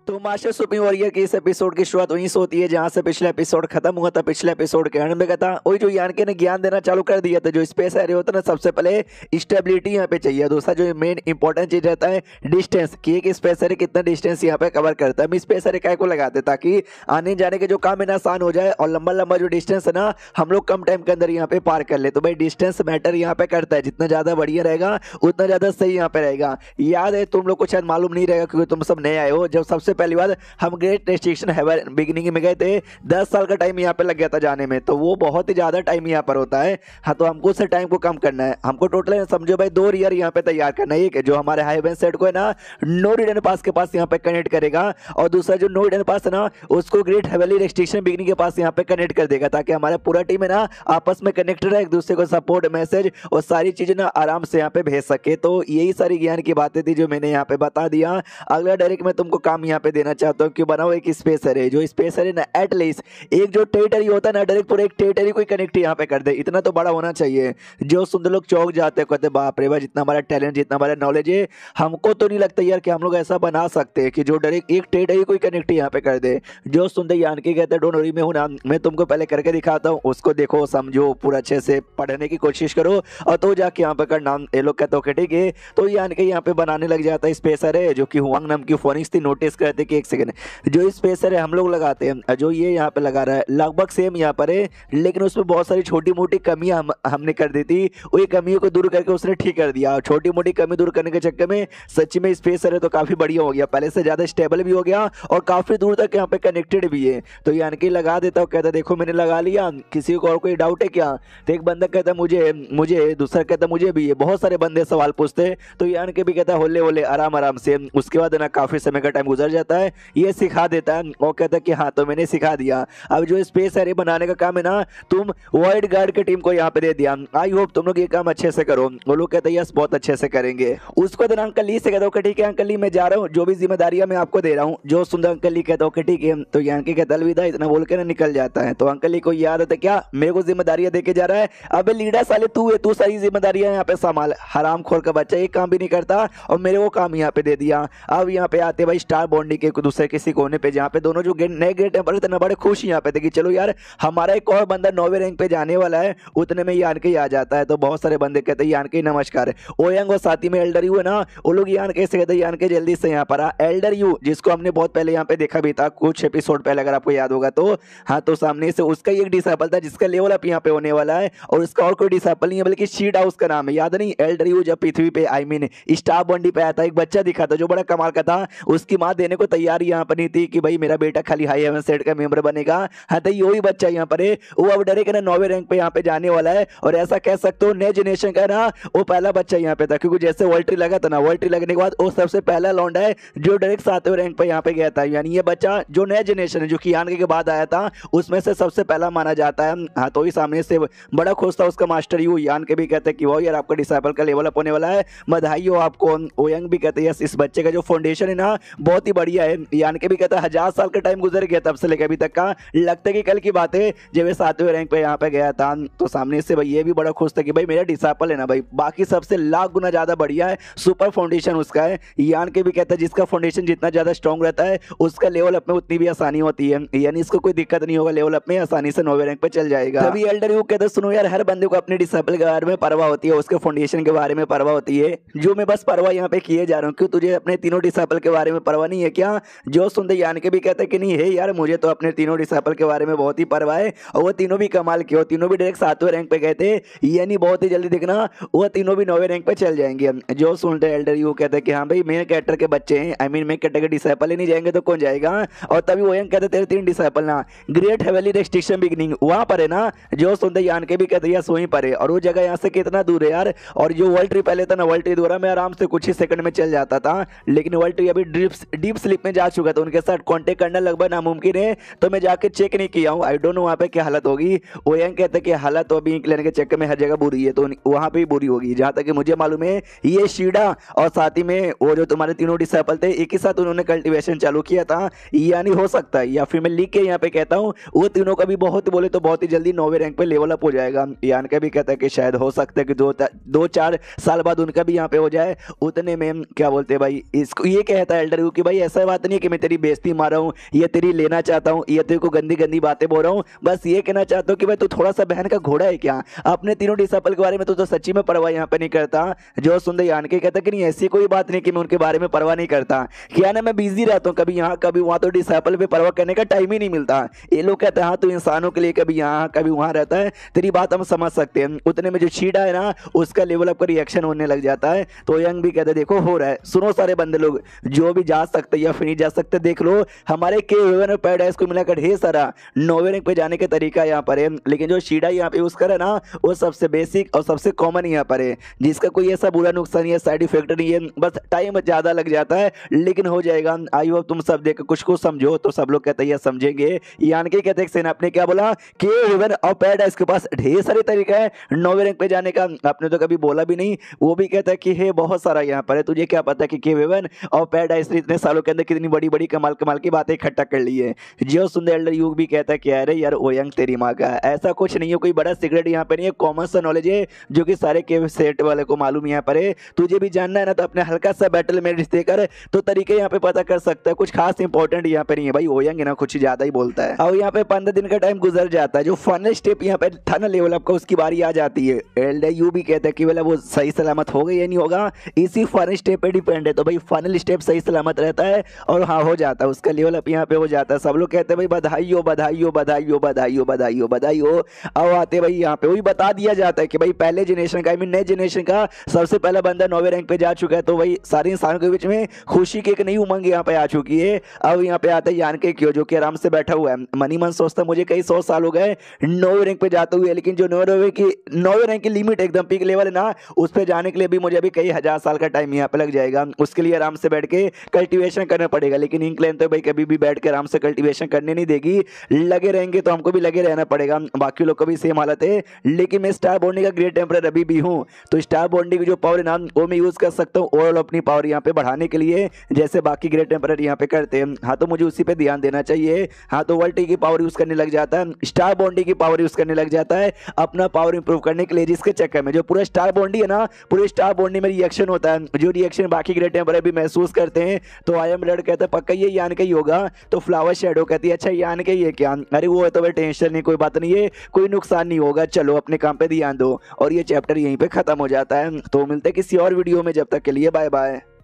तो master supreme warrior के इस एपिसोड की शुरुआत वहीं से होती है जहां से पिछला एपिसोड खत्म हुआ था। पिछले एपिसोड के एंड में कहता वही जो यानके ने ज्ञान देना चालू कर दिया था। जो स्पेस एरिया होता है ना, सबसे पहले स्टेबिलिटी यहाँ पे चाहिए। दूसरा जो मेन इंपॉर्टेंट चीज रहता है डिस्टेंस, कि एक स्पेस एरिया कितना डिस्टेंस यहाँ पे कवर करता है। हम स्पेस एरिया काय को लगाते ताकि आने जाने के जो काम है ना आसान हो जाए, और लंबा लंबा जो डिस्टेंस है ना हम लोग कम टाइम के अंदर यहाँ पे पार कर ले। तो भाई डिस्टेंस मैटर यहाँ पे करता है, जितना ज्यादा बढ़िया रहेगा उतना ज्यादा सही यहाँ पे रहेगा। याद है तुम लोग को शायद मालूम नहीं रहेगा क्योंकि तुम सब नए आए हो। जब सबसे पहली बार हम ग्रेट रेस्ट्रिक्शन हेवन बिगिनिंग में गए थे, 10 साल का टाइम यहाँ पे लग गया था जाने में, तो वो बहुत ही ज्यादा टाइम यहाँ पर होता है। हाँ, तो हमको उस टाइम को कम करना है। हमको टोटल समझो भाई 2 ईयर यहाँ पे तैयार करना है। एक जो हमारे हाईवे सेट को है ना नो रिटर्न पास के पास यहाँ पे कनेक्ट करेगा, और दूसरा जो नो रिटर्न पास है ना उसको ग्रेट हेवनली रेस्ट्रिक्शन बिगिनिंग के पास यहाँ पे कनेक्ट कर देगा, ताकि हमारा पूरा टीम है ना आपस में कनेक्टेड रहे, एक दूसरे को सपोर्ट मैसेज और सारी चीजें ना आराम से यहाँ पे भेज सके। तो यही सारी ज्ञान की बातें थी जो मैंने यहाँ पे बता दिया। अगला डायरेक्ट मैं तुमको काम यहाँ पे देना चाहता हूँ कि बनाओ एक स्पेस एरे। जो स्पेस एरे ना एटलीस्ट एक जो टेरिटरी होता है ना डायरेक्ट पूरे एक टेरिटरी को कनेक्ट यहाँ पे कर दे, इतना तो बड़ा होना चाहिए। जो सुंदर लोग चौक जाते हैं कहते बाप रे भाई जितना हमारा टैलेंट जितना हमारा नॉलेज है, हमको तो नहीं लगता यार कि हम लोग ऐसा बना सकते हैं कि जो डायरेक्ट एक टेरिटरी को कनेक्ट यहाँ पे कर दे। जो सुंदर यान के कहते हैं डोंट वरी मैं हूं ना, मैं तुमको पहले करके दिखाता हूँ, उसको देखो समझो पूरा अच्छे से पढ़ने की कोशिश करो और तो जाके यहाँ पे करना। ये लोग कहते हो ठीक है, तो यान के यहाँ पे बनाने लग जाता है स्पेस एरे, जो कि हुआंग नाम की फोनिक्स थी। नोटिस करते कि एक सेकंड जो स्पेस एरे हम लोग लगाते हैं, जो ये यहाँ पे लगा रहा है लगभग सेम यहाँ पर है, लेकिन उसमें बहुत सारी छोटी मोटी कमियां हमने कर दी थी। वही कमियों को दूर करके उसने ठीक कर दिया। छोटी मोटी कमी दूर करने के चक्कर में सच्ची में स्पेस एरे तो काफी बढ़िया हो गया, पहले से ज्यादा स्टेबल भी हो गया और काफी दूर तक यहाँ पे कनेक्टेड भी है। तो यानी कि लगा देता हूँ, कहता देखो मैंने लगा लिया, किसी को और कोई डाउट है क्या? तो एक बंदा कहता मुझे दूसरा कहता मुझे भी है। बहुत सारे बंदे सवाल पूछते, तो यानी कि भी कहता होले होले आराम आराम से। उसके बाद ना काफी समय का टाइम गुजर जाता है, ये सिखा देता है और कहता है कि हाँ तो मैंने सिखा दिया। अब जो स्पेस एरे बनाने का काम है ना तुम वाइड गार्ड के टीम को यहाँ पे दे दिया। आई होप तुम लोग ये काम अच्छे से करो। वो लोग कहते हैं यस बहुत अच्छे से करेंगे। उसको दिन अंकल ली से कहता हूँ ठीक है अंकल ली मैं जा रहा हूँ, जो भी जिम्मेदारियां मैं आपको दे रहा हूँ। जो सुंदर अंकल ली कहता हूँ ठीक है, तो यहाँ के कहता अलविदा इतना बोल के ना निकल जाता है। तो अंकल ली को याद है क्या मेरे को जिम्मेदारियां देके जा रहा है? अबे लीडर साले तू है, तू सारी जिम्मेदारियां यहाँ पे संभाल। हराम खोर का बच्चा एक काम भी नहीं करता और मेरे वो काम यहाँ पे दे दिया। अब यहाँ पे आते भाई स्टार बॉन्डिंग के दूसरे किसी कोने पे, जहाँ पे दोनों जो नए ग्रेट एम्पर थे ना बड़े खुश यहाँ पे थे कि चलो यार हमारा एक और बंदा 9वें रैंक पे जाने वाला है। उतने में यान के आ जाता है, तो बहुत सारे बंदे कहते हैं यान के नमस्कार। ओयंग और साथी में एल्डर यू है ना, वो लोग यान के से कहते हैं यान के जल्दी से यहाँ पर आ। एल्डर यू जिसको हमने बहुत पहले यहाँ पे देखा भी था कुछ एपिसोड पहले, अगर आपको याद होगा तो। हाँ, तो सामने से उसका एक डिसेबल था जिसका लेवल अप यहाँ पे होने वाला है, और उसका और कोई डिसेबल नहीं है बल्कि शीडा उसका नाम है। याद नहीं एल्डर यू जब पृथ्वी पे आई मीन स्टार बॉन्डी पे आया था, एक बच्चा दिखा था जो बड़ा कमाल का था। उसकी माँ देने को तैयार यहाँ पर नहीं थी कि भाई मेरा बेटा खाली हाई हेवन सेट का मेंबर बनेगा। हाँ, तो यही बच्चा यहाँ पर है, वो अब डायरेक्ट ना 9वें रैंक पे यहाँ पे जाने वाला है। और ऐसा कह सकते हो नए जनरेशन का ना वो पहला बच्चा यहाँ पे था, क्योंकि जैसे वर्ल्ड ट्री लगा था ना, वर्ल्ड ट्री लगने के बाद वो सबसे पहला लौंडा है जो डायरेक्ट 7वें रैंक पे यहाँ पे गया था। यानी ये बच्चा जो नया जनरेशन है जो कि यान के बाद आया था उसमें से सबसे पहला माना जाता है। हाँ, तो ही सामने से बड़ा खुश था उसका मास्टर यू। यान के भी कहते हैं कि वो यार आपका डिसाइपल का लेवल अप होने वाला है, बधाई हो आपको। ओयंग भी कहते हैं यस इस बच्चे का जो फाउंडेशन है ना बहुत ही बढ़िया है। यान के भी कहता है 1000 साल का टाइम गुजर गया तब से लेकर अभी तक का, लगता है कि कल की बात है जब 7वें रैंक पे यहाँ पे गया था। तो सामने से भाई ये भी बड़ा खुश था कि भाई मेरा डिसाइपल है ना भाई बाकी सबसे लाख गुना ज्यादा बढ़िया है, सुपर फाउंडेशन उसका है। यान के भी कहता है जिसका फाउंडेशन जितना ज्यादा स्ट्रॉन्ग रहता है उसका लेवल अप में उतनी भी आसानी होती है, यानी इसको कोई दिक्कत नहीं होगा, लेवल अप में आसानी से 9वें रैंक पे चल जाएगा। तभी एल्डर यू कहते सुनो यार हर बंदे को अपने डिसाइपल के बारे में परवाह होती है, उसके फाउंडेशन के बारे में परवाह होती है, जो मैं बस परवाह यहाँ पे किए जा रहा हूँ। क्यों तुझे अपने तीनों डिसाइपल के बारे में परवाह नहीं है क्या? जो सुनते यान के भी कहते हैं कि नहीं है यार मुझे तो अपने तीनों डिसाइपल के बारे में बहुत ही परवाह है, और वो तीनों भी कमाल के हो, तीनों भी डायरेक्ट 7वें रैंक पे गए थे, यानी बहुत ही जल्दी देखना वो तीनों भी 9वें रैंक पे चल जाएंगे। जो सुनते एल्डर यू कहते हैं कि हाँ भाई मेन कैरेक्टर के बच्चे हैं, आई मीन मेन कैरेक्टर के डिसाइपल ही नहीं जाएंगे तो कौन जाएगा? और तभी ओयंग कहते तेरे 3 डिसाइपल ना ग्रेट हेवनली रेस्ट्रिक्शन बिगिनिंग वहां पर है ना। जो सुनते यान के भी कहते यस वहीं पर है, और वो जगह यहाँ से कितना दूर है यार? और जो वर्ल्ड ट्री पहले था ना वर्ल्ड ट्री द्वारा मैं आराम से कुछ ही सेकंड में चल जाता था, लेकिन वर्ल्ड ट्री अभी डीप स्लीप में जा चुका था, उनके साथ कांटेक्ट करना लगभग नामुमकिन है, तो मैं जाके चेक नहीं किया हूँ। आई डोंट नो वहाँ पे क्या हालत होगी। ओयंग कहते हैं कि हालत तो अभी लेने के चक्कर में हर जगह बुरी है, तो वहाँ पे भी बुरी होगी। जहाँ तक कि मुझे मालूम है ये शीडा और साथ ही में वो जो तुम्हारे तीनों डिसाइपल थे एक ही साथ उन्होंने कल्टीवेशन चालू किया था, यानी हो सकता है, या फिर मैं लिख के यहाँ पे कहता हूँ वो तीनों का भी बहुत बोले तो बहुत ही जल्दी 9वें रैंक पे लेवल अप हो जाएगा। यान का भी कहता है कि शायद हो सकता है कि 2-4 साल बाद उनका भी यहाँ पे हो जाए। उतने में क्या बोलते हैं भाई इसको, ये कहता है एल्डर यू कि भाई ऐसा बात नहीं है कि मैं तेरी बेइज्जती मार रहा हूँ या तेरी लेना चाहता हूँ या तेरे को गंदी गंदी बातें बोल रहा हूँ, बस ये कहना चाहता हूँ कि भाई तू थोड़ा सा बहन का घोड़ा है क्या? अपने तीनों डिसाइपल के बारे में तो सच्ची में परवाह यहाँ पे नहीं करता। जो सुंदर यान के कहता कि नहीं ऐसी कोई बात नहीं कि मैं उनके बारे में परवाह नहीं करता, क्या ना मैं बिजी रहता हूँ कभी यहाँ कभी वहाँ, तो डिसाइपल पे परवाह करने का टाइम ही नहीं मिलता। ये लोग कहते हैं हाँ तो इंसानों के लिए कभी यहाँ कभी वहाँ रहता है, तेरी बात हम समझ सकते हैं। उतने में जो शीडा है ना उसका लेवल अप का रिएक्शन होने लग जाता है, तो यंग भी कहते देखो हो रहा है। सुनो सारे बंदे लोग जो भी जा सकते या फिर नहीं जा सकते देख लो, हमारे के और पैराडाइज को मिलाकर ढेर सारा नोवे रैंक पे जाने का तरीका यहाँ पर है, लेकिन जो शीडा यहाँ पे यूज करे ना वो सबसे बेसिक और सबसे कॉमन यहाँ पर है, जिसका कोई ऐसा बुरा नुकसान या साइड इफेक्ट नहीं है, बस टाइम ज्यादा लग जाता है लेकिन हो जाएगा। आई होप तुम सब देख कुछ को समझो, तो सब लोग कहते हैं समझेंगे। यान के कहते हैं आपने क्या बोला कि हेवन और पैराडाइज के पास ढेर सारे तरीका है नोवे रैंक पे जाने का, आपने तो कभी बोला भी नहीं। वो भी कहता है कि है बहुत सारा यहाँ पर है, तुझे क्या पता कि हेवन और पैराडाइज ने इतने सालों के अंदर कितनी बड़ी बड़ी कमाल कमाल की बातें इकट्ठा कर ली है। जो सुंदर एल्डर युग भी कहता है कि अरे यार ओयंग तेरी माँ का, ऐसा कुछ नहीं है, कोई बड़ा सीक्रेट यहाँ पे नहीं है, कॉमन सा नॉलेज है जो कि सारे के सेट वाले को मालूम यहाँ पर है। तुझे भी जानना है ना तो अपने हल्का सा बैटल में रिश्ते कर तो तरीके यहाँ पे पता कर सकता है, कुछ खास इंपॉर्टेंट यहाँ पे नहीं है भाई। ओयंग ना कुछ ज्यादा ही बोलता है। और यहाँ पे 15 दिन का टाइम गुजर जाता है, जो फाइनल स्टेप यहाँ पे था ना लेवल अप का उसकी बारी आ जाती है। एल्डर यू भी कहता है कि बोला वो सही सलामत होगा या नहीं होगा इसी फाइनल स्टेप पे डिपेंड है, तो भाई फाइनल स्टेप सही सलामत रहता है और हाँ हो जाता है उसका लेवल अप यहाँ पे हो जाता है। सब लोग कहते हैं भाई बधाई हो बधाई हो बधाई हो बधाई हो बधाई हो बधाई हो। अब आते भाई यहाँ पे वही बता दिया जाता है कि भाई पहले जनरेशन का नए जनरेशन का सबसे पहला बंदा 9वें रैंक पे जा चुका है, तो भाई सारे इंसानों के बीच में खुशी की एक नई उमंग यहाँ पे आ चुकी है। अब यहाँ पे आता है यान के क्यों जो कि आराम से बैठा हुआ है, मनी मन सोचता है मुझे कई 100 साल हो गए 9वें रैंक पे जाते हुए, लेकिन जो 9वें रैंक की लिमिट एकदम पीक लेवल है ना उस पर जाने के लिए भी मुझे अभी कई हजार साल का टाइम यहाँ पे लग जाएगा। उसके लिए आराम से बैठ के कल्टीवेशन करना पड़ेगा, लेकिन इंक्लैन तो भाई कभी भी बैठ के आराम से कल्टीवेशन करने नहीं देगी, लगे रहेंगे तो हमको भी लगे रहना पड़ेगा। बाकी लोग को भी सेम हालत है, लेकिन मैं स्टार बॉन्डिंग का ग्रेट टेम्परर अभी भी हूँ, तो स्टार बॉन्डिंग की जो पावर है ना वो मैं यूज कर सकता हूँ ओवरऑल अपनी पावर यहाँ पे बढ़ाने के लिए, जैसे बाकी ग्रेट टेम्परर यहाँ पे करते हैं। हाँ तो मुझे उसी पे ध्यान देना चाहिए। हाँ तो वर्ल्ड की पावर यूज करने लग जाता है, स्टार बॉन्डिंग की पावर यूज करने लग जाता है अपना पावर इंप्रूव करने के लिए, जिसके चक्कर में जो पूरा स्टार बॉन्डी है ना पूरे स्टार बॉन्डी में रिएक्शन होता है, जो रिएक्शन बाकी ग्रेट टेम्परर भी महसूस करते हैं। तो आई एम रेड कहता है पक्का ये यान का ही होगा, तो फ्लावर शेडो कहती है अच्छा यान का ही है क्या? अरे वो है तो भाई टेंशन नहीं, कोई बात नहीं है, कोई नुकसान नहीं होगा, चलो अपने काम पे ध्यान दो। और ये चैप्टर यहीं पे खत्म हो जाता है। तो मिलते हैं किसी और वीडियो में, जब तक के लिए बाय बाय।